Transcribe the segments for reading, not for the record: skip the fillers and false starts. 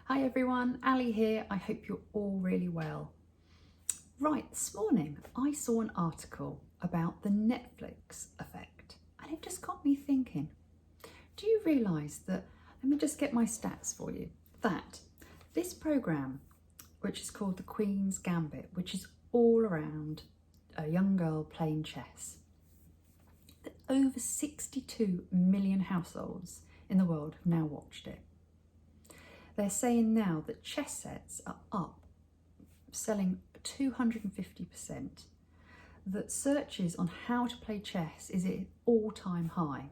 Hi everyone, Ali here. I hope you're all really well. Right, this morning I saw an article about the Netflix effect and it just got me thinking. Do you realise that, let me just get my stats for you, that this programme, which is called the Queens Gambit, which is all around a young girl playing chess, that over 62 million households in the world have now watched it. They're saying now that chess sets are up, selling 250%, that searches on how to play chess is at an all-time high.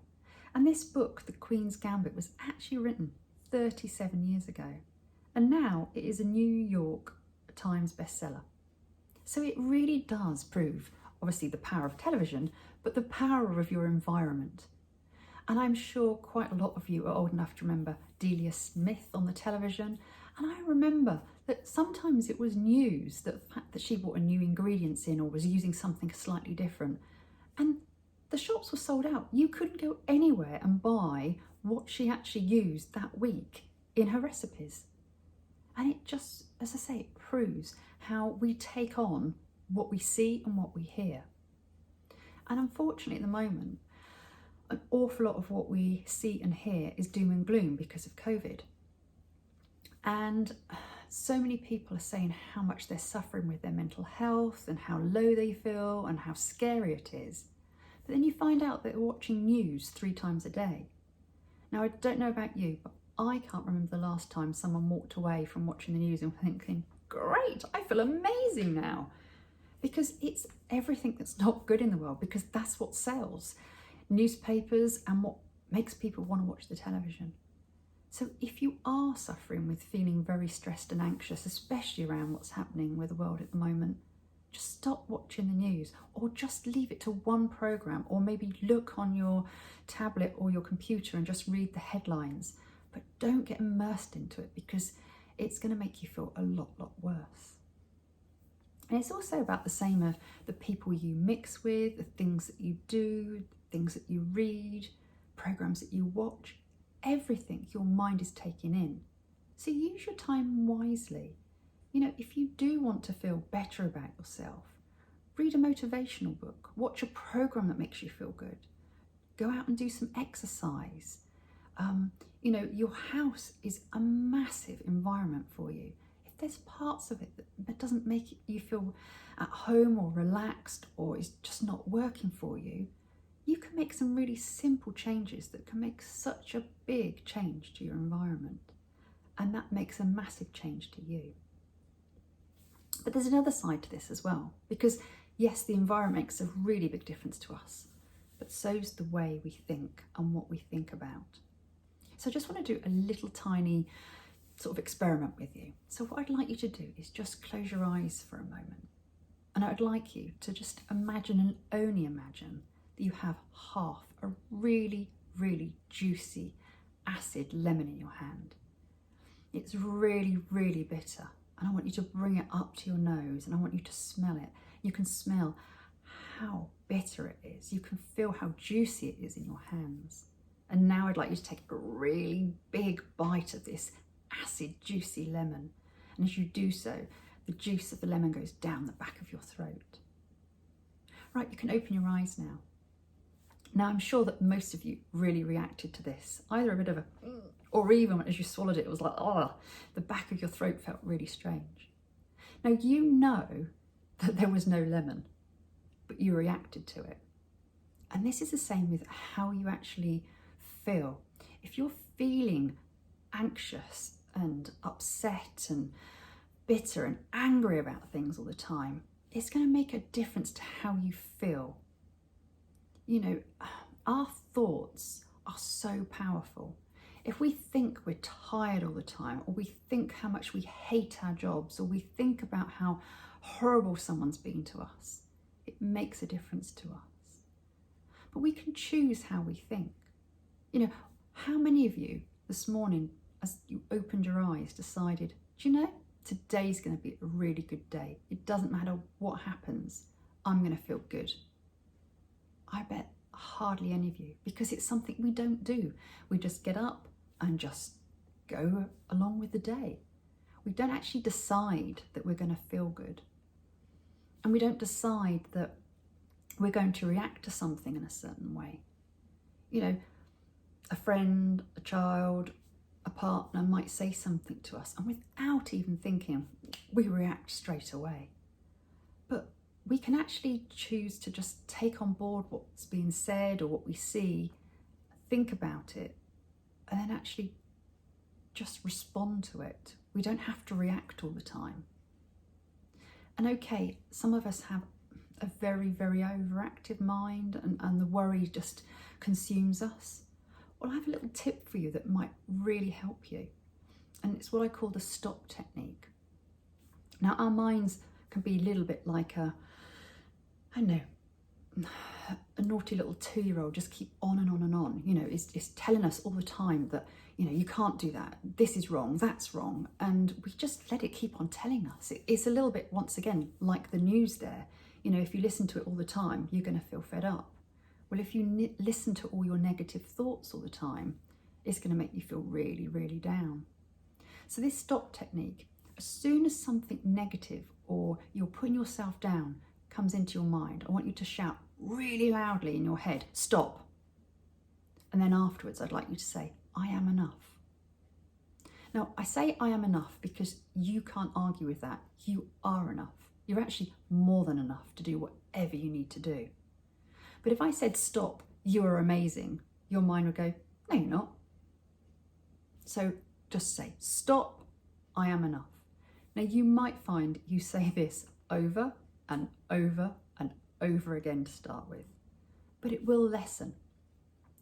And this book, The Queen's Gambit, was actually written 37 years ago. And now it is a New York Times bestseller. So it really does prove, obviously, the power of television, but the power of your environment. And I'm sure quite a lot of you are old enough to remember Delia Smith on the television. And I remember that sometimes it was news, that the fact that she brought a new ingredients in or was using something slightly different. And the shops were sold out. You couldn't go anywhere and buy what she actually used that week in her recipes. And it just, as I say, it proves how we take on what we see and what we hear. And unfortunately at the moment, an awful lot of what we see and hear is doom and gloom because of COVID. And so many people are saying how much they're suffering with their mental health and how low they feel and how scary it is. But then you find out that they're watching news 3 times a day. Now, I don't know about you, but I can't remember the last time someone walked away from watching the news and thinking, great, I feel amazing now. Because it's everything that's not good in the world, because that's what sells. Newspapers and what makes people want to watch the television. So if you are suffering with feeling very stressed and anxious, especially around what's happening with the world at the moment, just stop watching the news, or just leave it to one programme, or maybe look on your tablet or your computer and just read the headlines. But don't get immersed into it, because it's going to make you feel a lot worse. And it's also about the same of the people you mix with, the things that you do, things that you read, programs that you watch, everything your mind is taking in. So use your time wisely. You know, if you do want to feel better about yourself, read a motivational book, watch a program that makes you feel good, go out and do some exercise. You know, your house is a massive environment for you. If there's parts of it that doesn't make you feel at home or relaxed, or is just not working for you, you can make some really simple changes that can make such a big change to your environment. And that makes a massive change to you. But there's another side to this as well, because yes, the environment makes a really big difference to us, but so's the way we think and what we think about. So I just want to do a little tiny sort of experiment with you. So what I'd like you to do is just close your eyes for a moment. And I'd like you to just imagine, and only imagine, that you have half a really juicy acid lemon in your hand. It's really bitter, and I want you to bring it up to your nose, and I want you to smell it. You can smell how bitter it is. You can feel how juicy it is in your hands. And now I'd like you to take a really big bite of this acid juicy lemon, and as you do so, the juice of the lemon goes down the back of your throat. Right, you can open your eyes now. Now, I'm sure that most of you really reacted to this, either a bit of a, or even as you swallowed it, it was like, oh, the back of your throat felt really strange. Now, you know that there was no lemon, but you reacted to it. And this is the same with how you actually feel. If you're feeling anxious and upset and bitter and angry about things all the time, it's going to make a difference to how you feel. You know, our thoughts are so powerful. If we think we're tired all the time, or we think how much we hate our jobs, or we think about how horrible someone's been to us, it makes a difference to us. But we can choose how we think. You know, how many of you this morning, as you opened your eyes, decided, do you know, today's going to be a really good day. It doesn't matter what happens, I'm going to feel good. I bet hardly any of you, because it's something we don't do. We just get up and just go along with the day. We don't actually decide that we're going to feel good. And we don't decide that we're going to react to something in a certain way. You know, a friend, a child, a partner might say something to us, and without even thinking, we react straight away. But we can actually choose to just take on board what's being said or what we see, think about it, and then actually just respond to it. We don't have to react all the time. And okay, some of us have a very, very overactive mind and the worry just consumes us. Well, I have a little tip for you that might really help you. And it's what I call the stop technique. Now, our minds can be a little bit like a naughty little 2-year-old, just keep on and on and on. You know, it's telling us all the time that, you know, you can't do that. This is wrong. That's wrong. And we just let it keep on telling us. It's a little bit, once again, like the news there. You know, if you listen to it all the time, you're going to feel fed up. Well, if you listen to all your negative thoughts all the time, it's going to make you feel really, really down. So this stop technique, as soon as something negative or you're putting yourself down comes into your mind, I want you to shout really loudly in your head, stop. And then afterwards, I'd like you to say, I am enough. Now, I say I am enough because you can't argue with that. You are enough. You're actually more than enough to do whatever you need to do. But if I said, stop, you are amazing, your mind would go, no, you're not. So just say, stop, I am enough. Now, you might find you say this over and over and over again to start with, but it will lessen.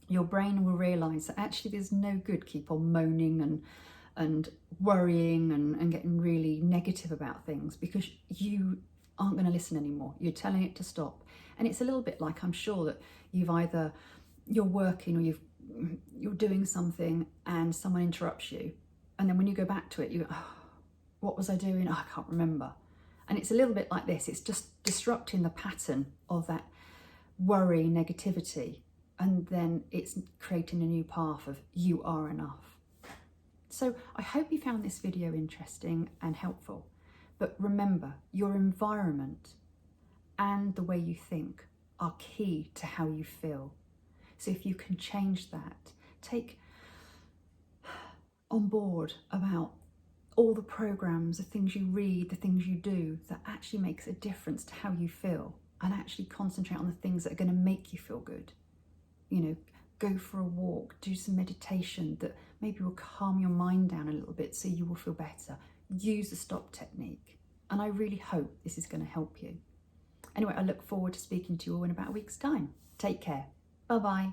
Your brain will realise that actually there's no good keep on moaning and worrying and getting really negative about things, because you aren't going to listen anymore. You're telling it to stop. And it's a little bit like, I'm sure that you're working or you're doing something and someone interrupts you. And then when you go back to it, you go, oh, what was I doing? Oh, I can't remember. And it's a little bit like this. It's just disrupting the pattern of that worry, negativity. And then it's creating a new path of you are enough. So I hope you found this video interesting and helpful. But remember, your environment and the way you think are key to how you feel. So if you can change that, take on board about all the programs, the things you read, the things you do that actually makes a difference to how you feel, and actually concentrate on the things that are going to make you feel good. You know, go for a walk, do some meditation that maybe will calm your mind down a little bit so you will feel better. Use the stop technique. And I really hope this is going to help you. Anyway, I look forward to speaking to you all in about a week's time. Take care. Bye-bye.